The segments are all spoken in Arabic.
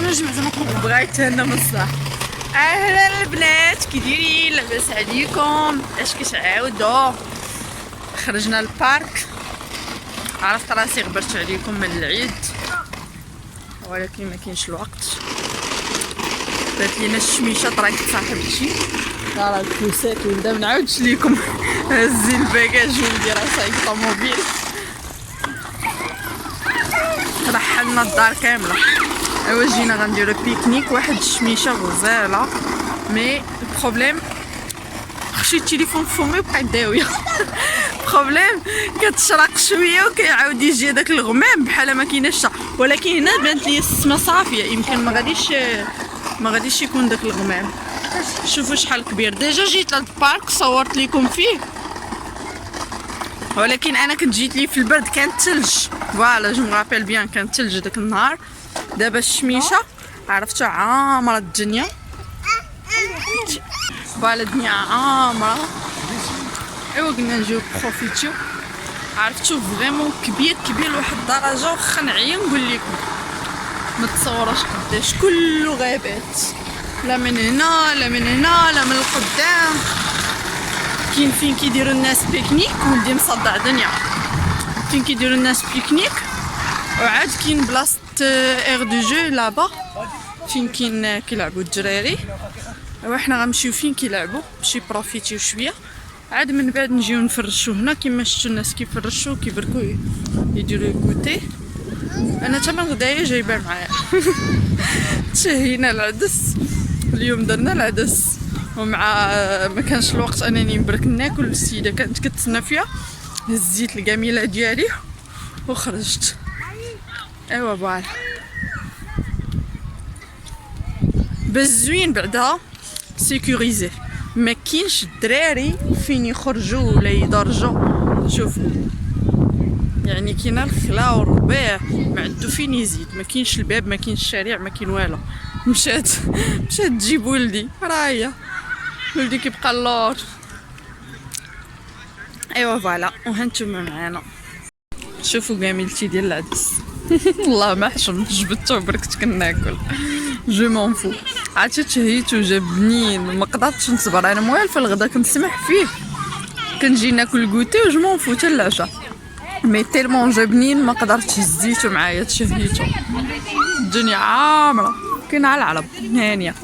نجمع زعما بغيت انا من الصح. اهلا البنات، كي دايرين؟ لاباس عليكم؟ اش كتعاودوا؟ خرجنا للبارك، عرفت راسي غبرت عليكم من العيد ولكن ما كاينش الوقت. دات لينا الشميشه طريقة صاحبتي راه الفلوسات ونبدا ما نعاودش ليكم. هزي الباكاج ولدي راه سايق طوموبيل، رحلنا الدار كامله. ايوا جينا غنديرو بيكنيك، واحد الشميشه غزاله مي البروبليم خشيت التليفون في فمي وبقيت داويه. بروبليم كتشرق شويه وكيعاود يجي داك الغمام بحال ما كايناش، ولكن هنا بانت لي السما صافيه، يمكن ما غاديش يكون داك الغمام. شوفوا شحال كبير. ديجا جيت لهاد البارك صورت لكم فيه، ولكن انا كنت جيت ليه في البرد، كان ثلج. فوالا جو مغابيل بيان، كان ثلج داك النهار. دابا الشميشه عرفتوا عامره الدنيا، فوالا الدنيا عامره. ايوا قلنا نجيو بروفيتيو. عرفتوا فريمون كبير لواحد الدرجه، واخا نعيا نقول لكم ما تصوروش قداش كله غابات، لا من هنا لا من هنا لا من القدام. كاين فين كيديروا الناس بيكنيك، ولدي مصدع دنيا فين كيديروا الناس بيكنيك، وعاد كاين بلاصه اير دو جو لابا فين كاين كيلعبوا الدراري. وحنا غنمشيو فين كيلعبوا باش يبروفيتيو شويه، عاد من بعد نجيو نفرشوا هنا كيما شفتوا الناس كيفرشوا كيبركوا يديروا كوتي. انا حتى من غدايا جايبه معايا. تشهينا العدس اليوم، درنا العدس ومع ما كانش الوقت انني نبرك ناكل. السيده كانت كتسنى فيها، هزيت الكاميله ديالي وخرجت. ايوا فوالا بس زوين بعدها سيكوريزي، ما كاينش الدراري فين يخرجوا ولا يدرجوا. شوفوا يعني كاين الخلا والربيع ما عندو فين يزيد، ما كاينش الباب، ما كاينش الشارع، ما كاين والو. مشات تجيب ولدي، راه هي ولدي كيبقى اللور. ايوا فوالا وهانتوما معانا. شوفوا كاملتي ديال العدس. والله ما حشمت، جبدته وبركت كناكل. جو مون فو. عرفتي تشهيتو جا بنين، ما قدرتش نصبر. انا موالفه الغدا كنسمح فيه، كنجي ناكل كوتي وجو مون فو حتى العشاء، مي تيلمون جا بنين ما قدرتش. هزيتو معايا تشهيتو، الدنيا عامره كاين على العرب هانيه.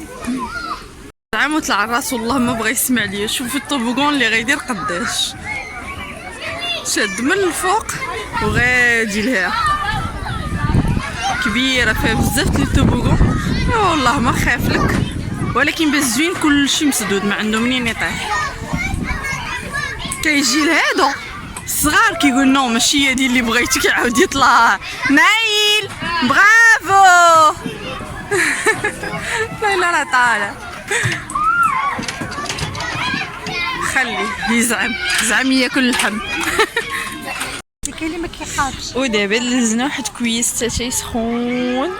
عموت العراس والله ما بغى يسمع ليا. شوفوا الطوبوغون اللي غيدير قداش شاد من الفوق وغادي لها، كبيره فيها بزاف ديال الطوبوغون. والله ما خاف لك، ولكن باش زوين كلشي مسدود ما عنده منين يطيح. كيجي لهادو الصغار كيقول نو ماشي هي دي اللي بغيتي، كيعاود يطلع نايل برافو. لا راه طالع، خليه يزعم ياكل اللحم. كاين اللي ما كيخافش. ودابا دزنا واحد كويس حتى شي سخون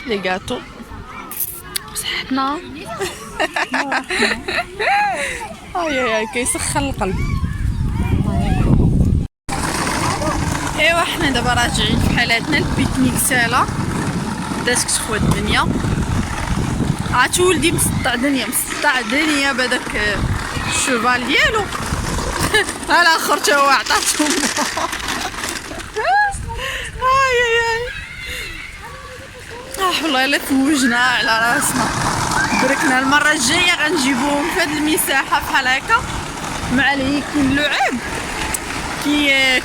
لي غاتو بصحتنا. اي كيسخن القلب. ايوا حنا دابا راجعين في حالاتنا. البيكنيك سالا بدات كتخوى الدنيا. عرفتوا ولدي مصدع دنيا بهداك الشوفال ديالو. الاخر تا هو عطاتو. اي والله الا فوجنا على راسنا. بركنا المره الجايه غنجيبوهم في هاد المساحه بحال هكا مع اللي كاين اللعاب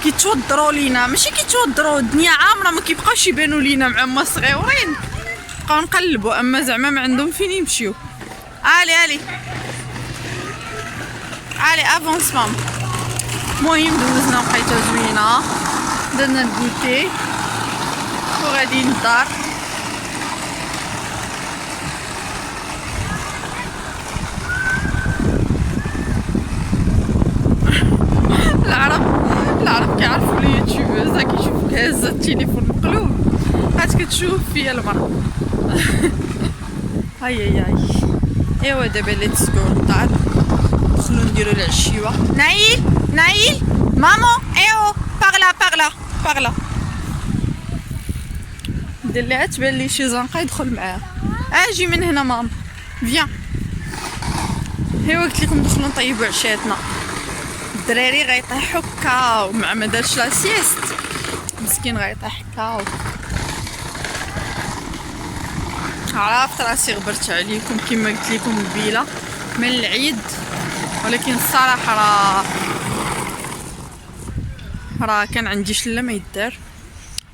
كيتوضروا لينا، ماشي كيتوضروا، الدنيا عامره ما كيبقاوش يبانوا لينا مع هما صغيورين، بقاو نقلبوا. اما زعما ما عندهم فين يمشيو. علي افونس مام. المهم دوزنا بقيتو زوينه، درنا الكوتي وغاديين للدار. العرب كيعرفوا لي يوتيوبرز كيشوفوك هازه التليفون مقلوب، عاد كتشوف فيا المرا. اي ايوا دابا ليتس جو للدار، ندخلو نديرو العشيوه. نايل مامو ايوا باغلا ندير ليها تبان لي شي زنقه يدخل معاها. اجي من هنا ماما فيان. هي قلت لكم دخلوا نطيبوا عشاتنا. الدراري غيطيحوا كاو مع ما دارش لا سيست، مسكين غيطيح كاو. عرفت راسي غبرت عليكم كما قلت لكم قبيله من العيد، ولكن الصراحه راه كان عندي شله ما يدار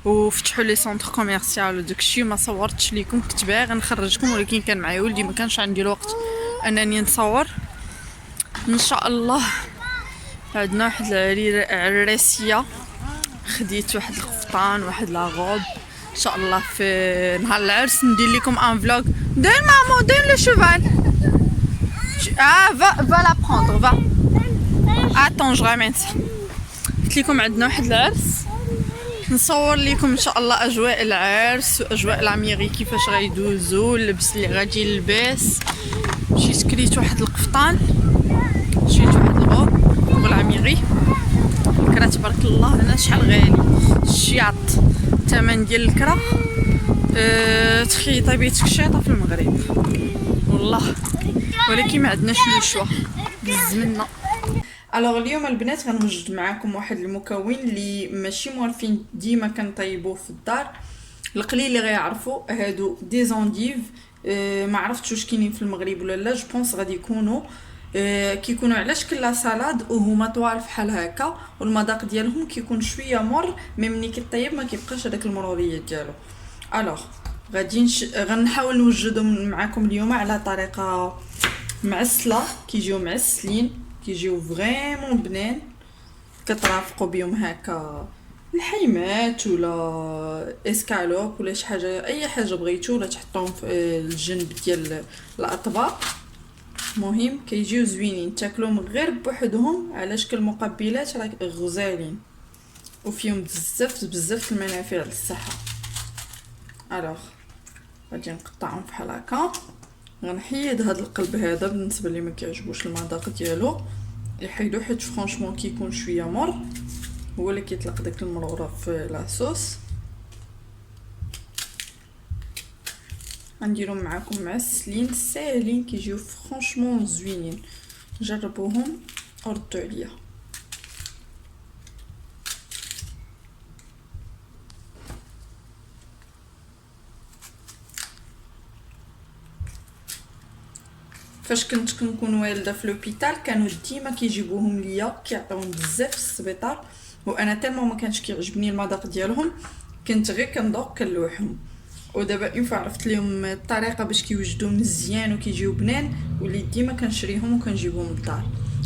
وفتحوا لي سونتر كوميرسيال وداكشي. ما صورتش ليكم، كنت باغا نخرجكم ولكن كان معايا ولدي ما كانش عندي الوقت انني نصور. ان شاء الله عندنا واحد العراسيه، خديت واحد القفطان واحد لاغوب. ان شاء الله في نهار العرس ندير لكم ان فلوغ. دير مامو دير لو شوفال. va la prendre va. Attends je ramène ça. قلت لكم عندنا واحد العرس، نصور لكم ان شاء الله اجواء العرس واجواء العميري كيفاش غيدوزو، اللبس اللي غادي يلبس. مشيت كريت واحد القفطان، شريت واحد الغوب بوغ العميري. الكرا تبارك الله هنا شحال غالي، الشياط الثمن ديال الكرا تخيطي بيتك الشيطه في المغرب والله، ولكن ما عندناش لو شوا بالزمنه. الوغ اليوم البنات غنوجد معاكم واحد المكون اللي ماشي موالفين ديما كنطيبوه في الدار. القليل اللي غيعرفوا هادو دي زونديف، ما عرفتش واش كاينين في المغرب ولا لا. جو بونس غادي يكونوا كيكونوا على شكل لا سالاد وهما طوال بحال هكا، والمذاق ديالهم كيكون شويه مر، مي ملي كيطيب ما كيبقاش هذاك المروريه ديالو. الوغ غادي غنحاول نوجدهم معاكم اليوم على طريقه معسله، كيجيو معسلين، كيجيو فريمون بنان، كترافقوا بهم هكا الحيمات ولا اسكالوب ولا شي حاجه، اي حاجه بغيتو، ولا تحطوهم في الجنب ديال الاطباق. مهم كيجيو زوينين، تاكلوهم غير بوحدهم على شكل مقبلات، راه غزالين وفيهم بزاف المنافع للصحه. الوغ غادي نقطعهم بحال هكا. غنحيد هاد القلب هذا بالنسبه اللي ما كيعجبوش المذاق ديالو، يحيدو حيت فرانشمون كيكون شويه مر، هو اللي كيطلق داك المروره في لاصوص. غنديرهم معكم معسلين ساهلين، كيجيو فرانشمون زوينين، جربوهم وردوا عليا. فاش كنت كنكون والده في لوبيتال كانوا ديما كيجيبوهم ليا، كيعطيوهم بزاف في السبيطار، وانا تالمو ما كانش كيعجبني المذاق ديالهم، كنت غير كنذوق كنلوحهم. ودابا اون عرفت لهم الطريقه باش كيوجدوا مزيان وكيجيو بنان، وليت ديما كنشريهم وكنجيبهم للدار.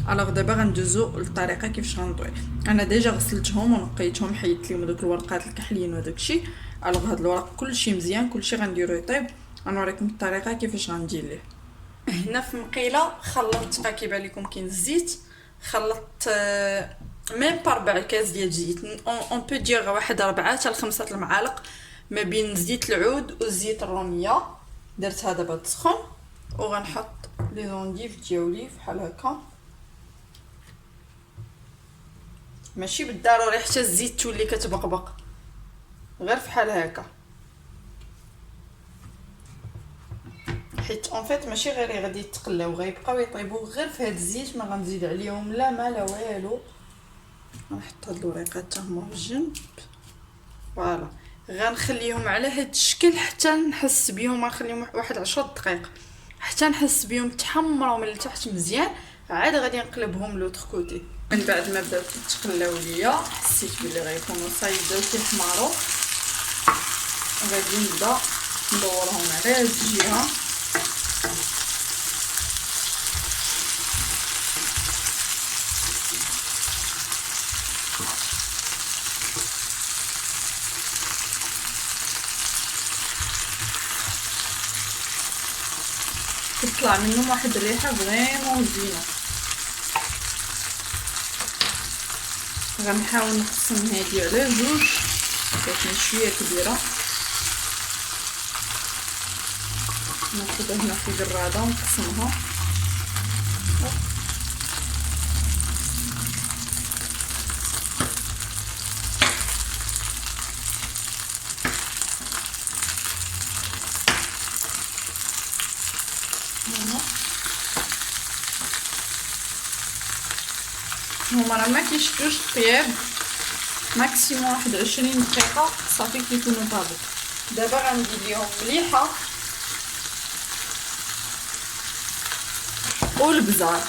الوغ دابا غندوزو للطريقه كيفاش غنطوي. انا ديجا غسلتهم ونقيتهم، حيدت لهم دوك الورقات الكحليين وداكشي. الوغ هاد الورق كلشي مزيان، كلشي غنديرو يطيب. غنوريكم الطريقه كيفاش غندير ليه. هنا في مقيله خلطت، كيبان لكم كاين الزيت، خلطت ميم با 4 كاس ديال الزيت، اون بو دير واحد 4 حتى ل 5 المعالق ما بين زيت العود والزيت الروميه. درتها دابا تسخن وغنحط لي زونديف ديالي بحال هكا، ماشي بالضروري حتى الزيت تولي كتبقبق، غير بحال هكا، حيت اون فيت ماشي غير غادي يتقلاو، غيبقاو يطيبوا غير في هذا الزيت، ما غنزيد عليهم لا ما لا والو. غنحط هاد الوريقات حتى هما في الجنب. فوالا غنخليهم على هاد الشكل حتى نحس بهم، غنخليهم واحد 10 دقائق حتى نحس بهم تحمروا من التحت مزيان، عاد غادي نقلبهم لوطخ كوتي. من بعد ما بداو يتقلاو ليا حسيت بلي غيكونوا صايب بداو كيحمروا، غادي نبدا ندورهم على هاد الجهه. كتطلع منهم واحد الريحه فريمون زوينه. غنحاول نقسم هادي على جوج حيت شويه كبيره. ناخذها هنا في القراده ونقسمها. هما راه ما كيشدوش الطياب، ماكسيموم 21 دقيقه صافي كيكونوا طابو. دابا غنزيد ليهم مليحه والبزار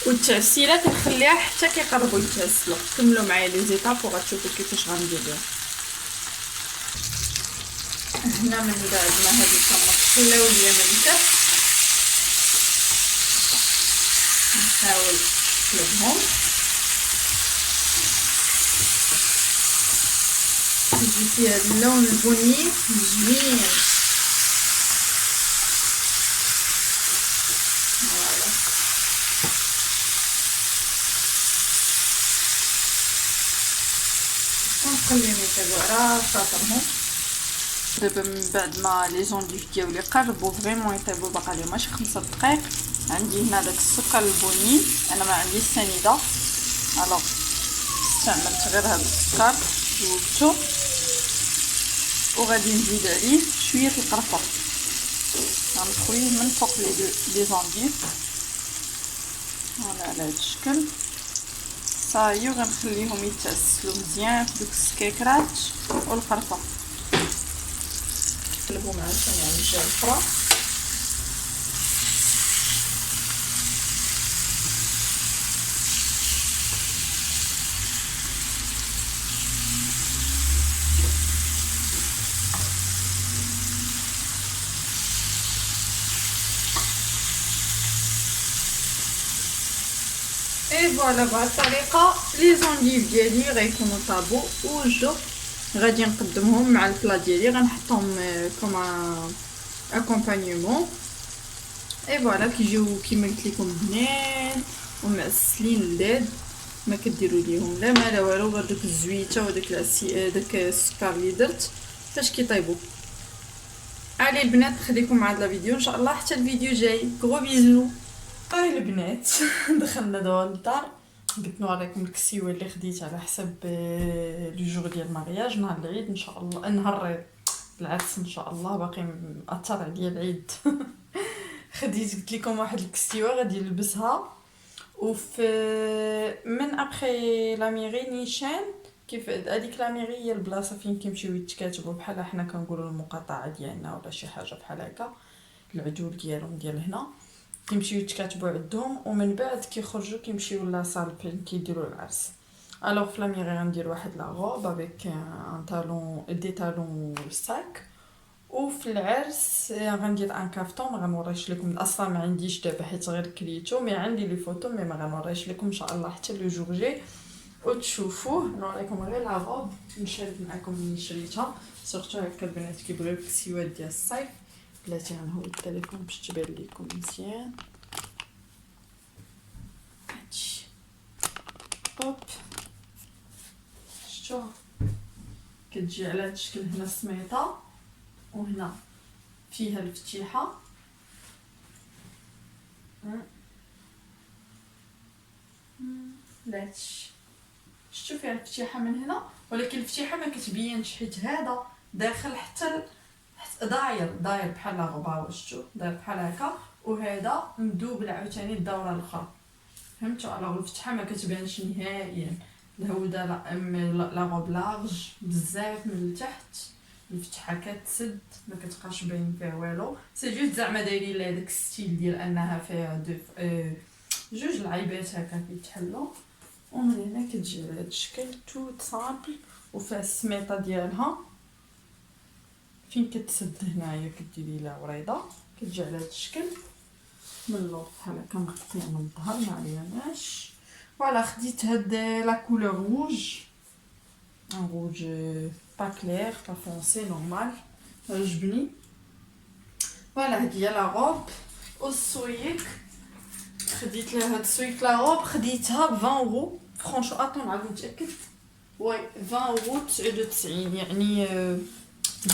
والتعسيله كنخليها حتى كيقربوا يتعسلوا. كملوا معايا لي زيتاب وغتشوفوا كيفاش غندير لهم. هنا من بعد ما هادو كنخليو ليا من الكف نحاول نقلبهم يجي فيها اللون البني زوين. ونخليهم يطيبوا على خاطرهم. دابا من بعد ما لي زونديف ديالي قربوا فريمون يطيبوا، باقا لهم شي 5 دقائق. عندي هنا داك السكر البني، انا ما عنديش سنيده الوغ استعملت غير هذا السكر ذوبتو، وغادي نزيد عليه شويه القرفه غنخويه من فوق لي زونديف على هذا الشكل صايي، وغنخليهم يتعسلوا مزيان في دوك السكيكرات والقرفه. نقلبو مع ثاني على الجهه الاخرى. اي فوالا بهاد الطريقه لي زونديف ديالي غيكونوا طابو وجدوا. غادي نقدمهم مع البلا ديالي، غنحطهم كما اكومبانيمون. اي فوالا كيجيو كيما قلت لكم بنين ومعسلين لذاذ، ما كديروا ليهم لا ما لا والو، غير داك الزويته وداك داك السكر اللي درت فاش كيطيبوا. علي البنات نخليكم مع هذا الفيديو ان شاء الله حتى الفيديو جاي. غرو بيزو. هاي البنات دخلنا دابا للدار. قلت نوريكم الكسيوه اللي خديت على حسب لو جور ديال المارياج نهار العيد ان شاء الله، نهار العرس ان شاء الله. باقي مأثر عليا العيد. خديت قلت لكم واحد الكسيوه غادي نلبسها، وفي من ابخي لا ميري نيشان كيف هذيك لا ميري هي البلاصه فين كيمشيو يتكاتبوا بحال حنا كنقولوا المقاطعه ديالنا ولا شي حاجه بحال هكا، العدول ديالهم ديال هنا كيمشيو يتكاتبوا عندهم، ومن بعد كيخرجوا كيمشيو لاصال فين كيديروا العرس. الوغ في لا ميري غندير واحد لا روب افيك ان طالون دي طالون ساك، وفي العرس غندير ان كافتون. ما غنوريش لكم اصلا، ما عنديش دابا حيت غير كليتو، مي عندي لي فوتو مي ما غنوريش لكم ان شاء الله حتى لو جور جي وتشوفوه. نوريكم غير لا روب نشارك معكم ملي شريتها. سورتو هكا البنات كيبغيو الكسيوات ديال الصيف. بلاتي غنهود التليفون باش تبان لكم مزيان. هادشي هوب شفتوها كتجي على هاد الشكل. هنا سميطه وهنا فيها الفتيحه. لاتش شفتوا فيها الفتيحه من هنا، ولكن الفتيحه ما كتبينش حيت هذا داخل حتى داير بحال الغباوه. شفتوا داير بحال هكا، وهذا مدوب عاوتاني الدوره الاخرى. فهمتوا؟ على الفتحه ما كتبانش نهائيا. الهوده لا غوب لارج بزاف من التحت، الفتحه كتسد ما كتبقاش باين فيها والو. سي جوست زعما دايرين لها داك الستيل ديال انها فيها جوج العيبات هكا كيتحلوا. ومن هنا كتجي على هذا الشكل توت سامبل، وفيها السميطه ديالها فين كتسد هنايا كديري لها وريضه كتجي على هذا الشكل من اللور بحال هكا مغطيه من الظهر ما عليناش. فوالا خديت هاد لا كولور روج، ان روج با كلير با فونسي نورمال، عجبني. فوالا هادي هي لا روب. والسويك خديت لها هاد السويك لا روب خديتها ب 20 اورو فرونشو. اطون عاود نتاكد، وي 20 اورو 99 يعني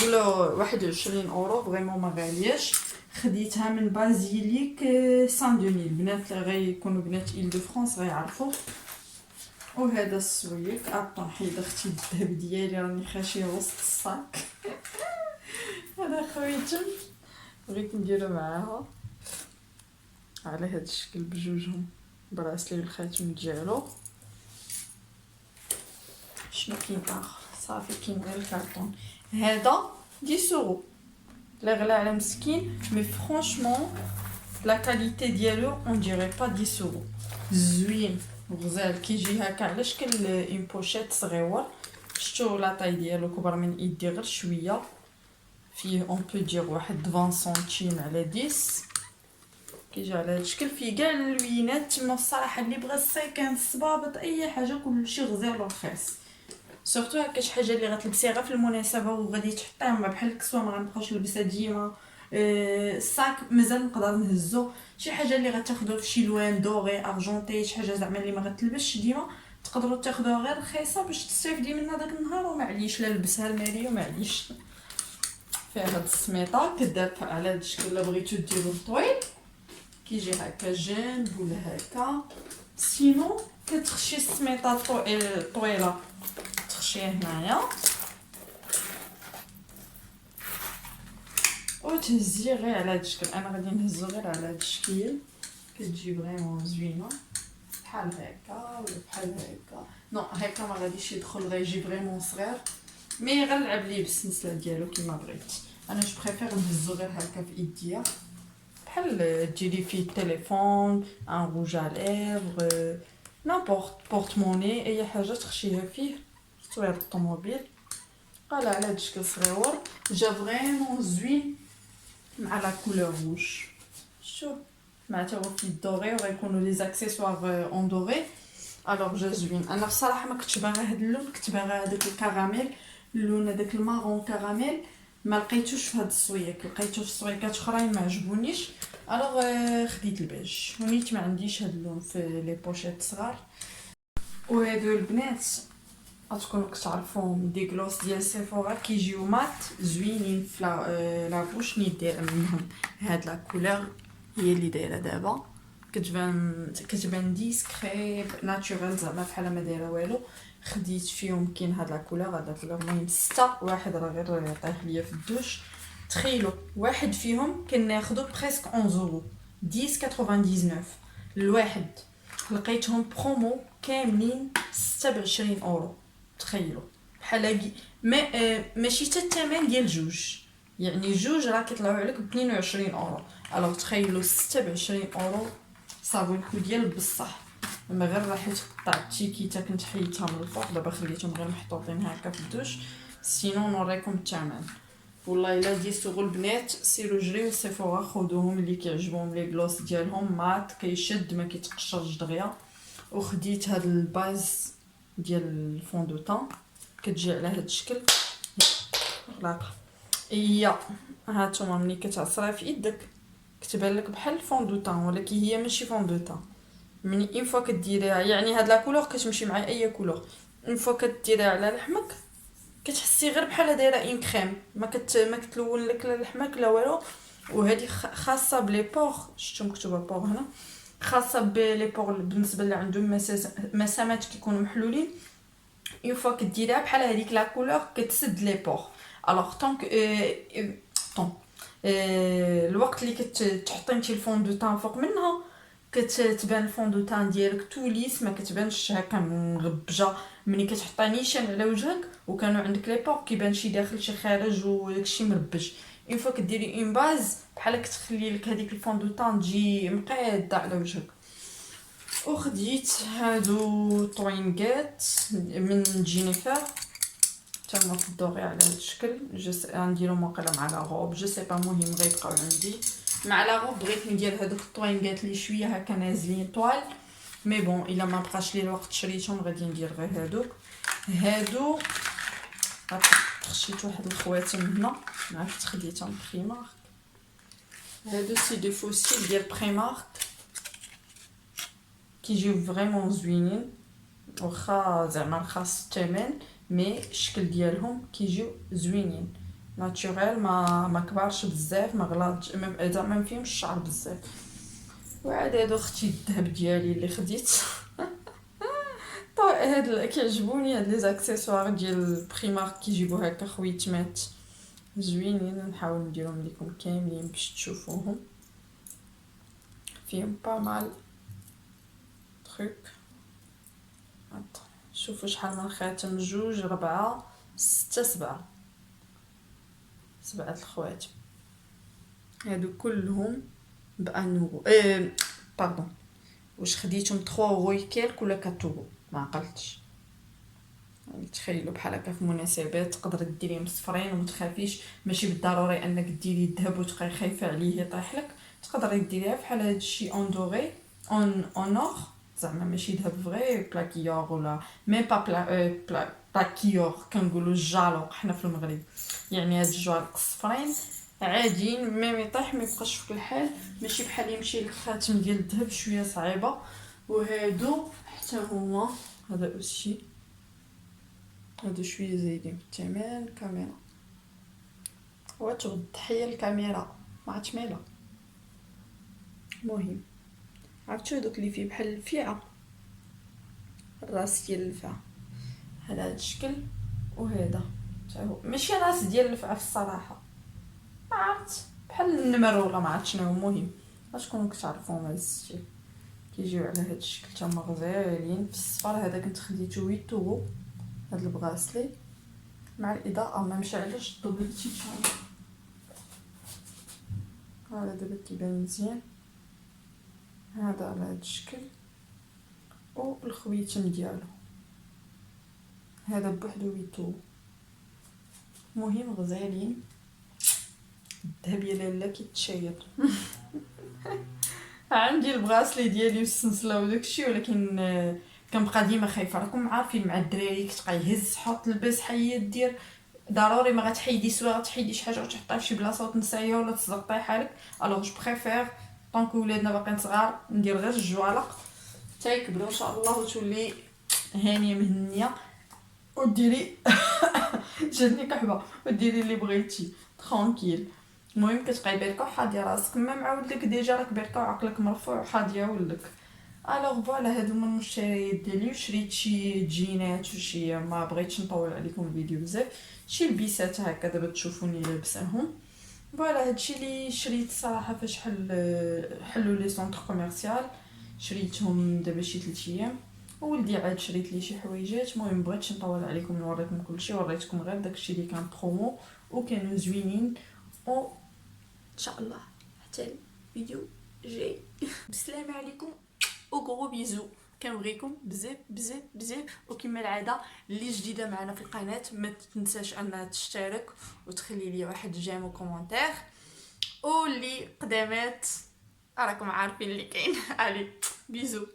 قولوا 21 اورو فريمون ما غالياش. خديتها من بازيليك سان دوني. البنات اللي غيكونوا بنات إيل دو فرانس غيعرفوا. وهذا السويك اطون حيد اختي الذهب ديالي راني خاشيه وسط الصاك. هذا خويتم بغيت نديرو معاها على هذا الشكل بجوجهم براسلي الخاتم ديالو. شنو كاين اخر؟ صافي كاين غير الكارطون. هذا 10 اورو لا غلا على مسكين مي فرانشمون لا كاليتي ديالو اون ديري با 10 اورو. زوين غزال كيجي هكا على شكل اون بوشيت صغيور. شفتو لا طاي ديالو كبر من يدي غير شويه فيه اون بو دير واحد 20 سنتيم على 10 كيجي على هذا الشكل فيه كاع اللوينات تما. الصراحه اللي بغى السيكان الصبابط اي حاجه كلشي غزال ورخيص سورتو هكا شي حاجه اللي غتلبسيها غير في المناسبه وغادي تحطيها ما بحال الكسوه ما غنبقاوش نلبسها ديما. الساك مازال نقدر نهزو شي حاجه اللي غتاخدو في شي لوان دوري ارجونتي شي حاجه زعما اللي ما غتلبسش ديما تقدروا تاخدوها غير رخيصه باش تستافدي منها داك النهار ومعليش لا لبسها الماليه ومعليش. فيها هاد السميطه كداب على هاد الشكل. الا بغيتو ديرو طويل كيجي هكا جانب ولا هكا. سينو كتخشي السميطه طويله تخشيه هنايا وتهزيه غير على هاد الشكل. انا غادي نهزو غير على هاد الشكل كتجي فريمون زوينه بحال هكا ولا بحال هكا. نو هكا ما غاديش يدخل غيجي فريمون صغير مي غنلعب ليه بالسلسله ديالو كيما بغيت. انا جو بريفير نهزو غير هكا في ايديا بحال ديري فيه التليفون ان روج ا ليفر نابورت بورتموني اي حاجه تخشيها فيه تصوير الطوموبيل. قال على هاد الشكل صغيور جا فريمون زوين مع لا كولور روج. شوف مع تا هو في الدوري وغيكونوا لي زاكسيسوار اون دوري الوغ جا زوين. انا بصراحه ما كنتش باغا هاد اللون كنت باغا هذاك الكراميل اللون هذاك المارون كراميل ما لقيتوش في هاد السويك لقيتو في سويكات اخرين ما عجبونيش الوغ خديت البيج ونيت ما عنديش هاد اللون في لي بوشيت صغار. وهادو البنات غتكونوا كتعرفوهم دي غلوس ديال سيفورا كيجيو مات زوينين في لا بوش. ني دايره منهم هاد لا كولور هي اللي دايره دابا كتبان ديسكري ناتورال زعما بحال ما دايره والو. خديت فيهم كاين هاد لا كولور هاد لا كولور المهم 6 واحد راه غير طايح ليا في الدوش. تخيلوا واحد فيهم كناخذو بريسك 11 اورو 10.99 الواحد. لقيتهم برومو كاملين 26 اورو. تخيلوا بحال ماشي حتى الثمن ديال جوج يعني جوج راه كيطلعوا عليك ب 22 اورو. الوغ تخيلوا 26 اورو صابو الكو ديال بصح ما غير راح تقطع التيكيتا كنت حيتها من الفوق دابا خليتهم غير محطوطين هكا في الدوش. سينو نوريكم الثمن والله الا 10 اورو البنات سيروا جريو سيفورا خذوهم اللي كيعجبهم لي غلوس ديالهم مات كيشد ما كيتقشرش دغيا. وخديت هاد الباز ديال الفون دو طون كتجي على هاد الشكل لاك هي هانتوما ملي كتعصريها في يدك كتبان لك بحال الفون دو طون ولكن هي ماشي فون دو طون. من اون فوا كديريها يعني هاد لا كولور كتمشي مع اي كولور. اون فوا كديريها على لحمك كتحسي غير بحال دايره اون كريم ما كتلون لك لا لحمك لا والو. وهذه خاصه بلي بور شفتو مكتوبه بور هنا خاصه بلي بور بالنسبه اللي عندهم مسامات كيكونوا محلولين. اون فوا كديريها بحال هذيك لا كولور كتسد لي بور. الوغ طونك الوقت اللي كتحطي انت الفون دو طون فوق منها كتبان الفون دو طون ديالك توليس ما كتبانش هكا مغبجه. ملي كتحطي نيشان على وجهك وكانوا عندك لي بور كيبان شي داخل شي خارج وداكشي مربج. اون فوا كديري اون باز بحال كتخلي لك هذيك الفون دو طون تجي مقاده على وجهك. وخديت هادو طوينغات من جينيفر تما في الدوري على هذا الشكل. غنديرهم واقيلا مع لا روب جو سي با مهم غيبقاو عندي مع لا روب. بغيت ندير هذوك الطوينغات اللي شويه هكا نازلين طوال مي بون الا ما بقاش لي الوقت شريتهم غادي ندير غير هادو خشيت واحد الخواتم هنا عرفت خديتهم بريمارك. هادو سي دي فوسيل ديال بريمارك كيجيو فريمون زوينين واخا زعما رخاص الثمن مي الشكل ديالهم كيجيو زوينين ناتورال ما كبارش بزاف ما غلاضش زعما ما فيهمش الشعر بزاف. وعاد هادو اختي الذهب ديالي اللي خديت هاد كيعجبوني هاد لي زاكسيسوار ديال بريمارك كيجيبوا هكا خويتمات زوينين. نحاول نديرهم لكم كاملين باش تشوفوهم. فيهم با مال تروك. شوفوا شحال من خاتم، 2 4 6 7 7 الخواتم. هادو كلهم بانورو باردون، واش خديتهم 3 اورو يكالك ولا 4 اورو ما عقلتش. يعني تخيلوا بحال هكا في مناسبات تقدر ديريهم صفرين وما تخافيش، ماشي بالضروري انك ديري الذهب وتبقاي خايفه عليه يطيح لك. تقدري ديريها بحال هادشي اون دوري اون اور، زعما ماشي ذهب فغي بلاكيور ولا ميم با بلاكيور كنقولوا الجالوق حنا في المغرب. يعني هاد الجوالق الصفرين عاديين، ميم يطيح ما يبقاش في الحال، ماشي بحال يمشي لك خاتم ديال الذهب شويه صعيبه. وهادو حتى هما هذا اوسي، هادو شويه زايدين في الثمن. كاميرا وتغد تحيه الكاميرا ما عرفتش مالها. المهم عرفتوا دوك اللي فيه بحال الفيعه، الراس ديال الفيعه هذا الشكل، وهذا حتى هو ماشي راس ديال الفيعه في الصراحه، ما عرفت بحال النمر ولا ما عرفت شنو. المهم اشكون كتعرفوهم هاد الستيل كيجيو على هاد الشكل تما غزالين. في الصفر هذا كنت خديته 8 اورو هاد البغاسلي مع الاضاءه، ما مشى علاش ضبطتي شحال. هذا دابا كيبان مزيان، هذا على هاد الشكل والخويتم ديالو هذا بوحدو 8 اورو. مهم غزالين. الذهب يا لاله كيتشايط. عندي البغاسلي ديالي والسنسله وداكشي، ولكن كنبقى ديما خايفه. راكم عارفين مع الدراري كتبقى يهز حط لبس حيد دير، ضروري ما غتحيدي سوا غتحيدي شي حاجه وتحطيها في شي بلاصه وتنسايها ولا تزقطي حالك. الوغ جو بريفير طونك ولادنا باقيين صغار ندير غير الجوالق حتى يكبروا ان شاء الله وتولي هانيه مهنيه وديري جاتني كحبه وديري اللي بغيتي ترونكيل. المهم كتبقاي بالكا وحاضيه راسك، ما معاود لك ديجا راك بالكا وعقلك مرفوع وحاضيه ولك. الوغ فوالا هادو من المشتريات ديالي. وشريت شي جينات وشي، ما بغيتش نطول عليكم الفيديو بزاف، شي لبيسات هكا دابا تشوفوني لابساهم. فوالا هادشي اللي شريت صراحه فاش حلوا لي سونتر كوميرسيال، شريتهم دابا شي 3 ايام. وولدي عاد شريت لي شي حويجات. المهم بغيتش نطول عليكم نوريكم كلشي، وريتكم غير داكشي اللي كان برومو وكانوا زوينين. و ان شاء الله حتى الفيديو جاي. بسلام عليكم وغرو بيزو، كنبغيكم بزاف بزاف بزاف. وكما العاده اللي جديده معنا في القناه ما تنساش انها تشترك وتخلي لي واحد جيم وكومونتير، واللي قدامات راكم عارفين اللي كاين. علي بيزو.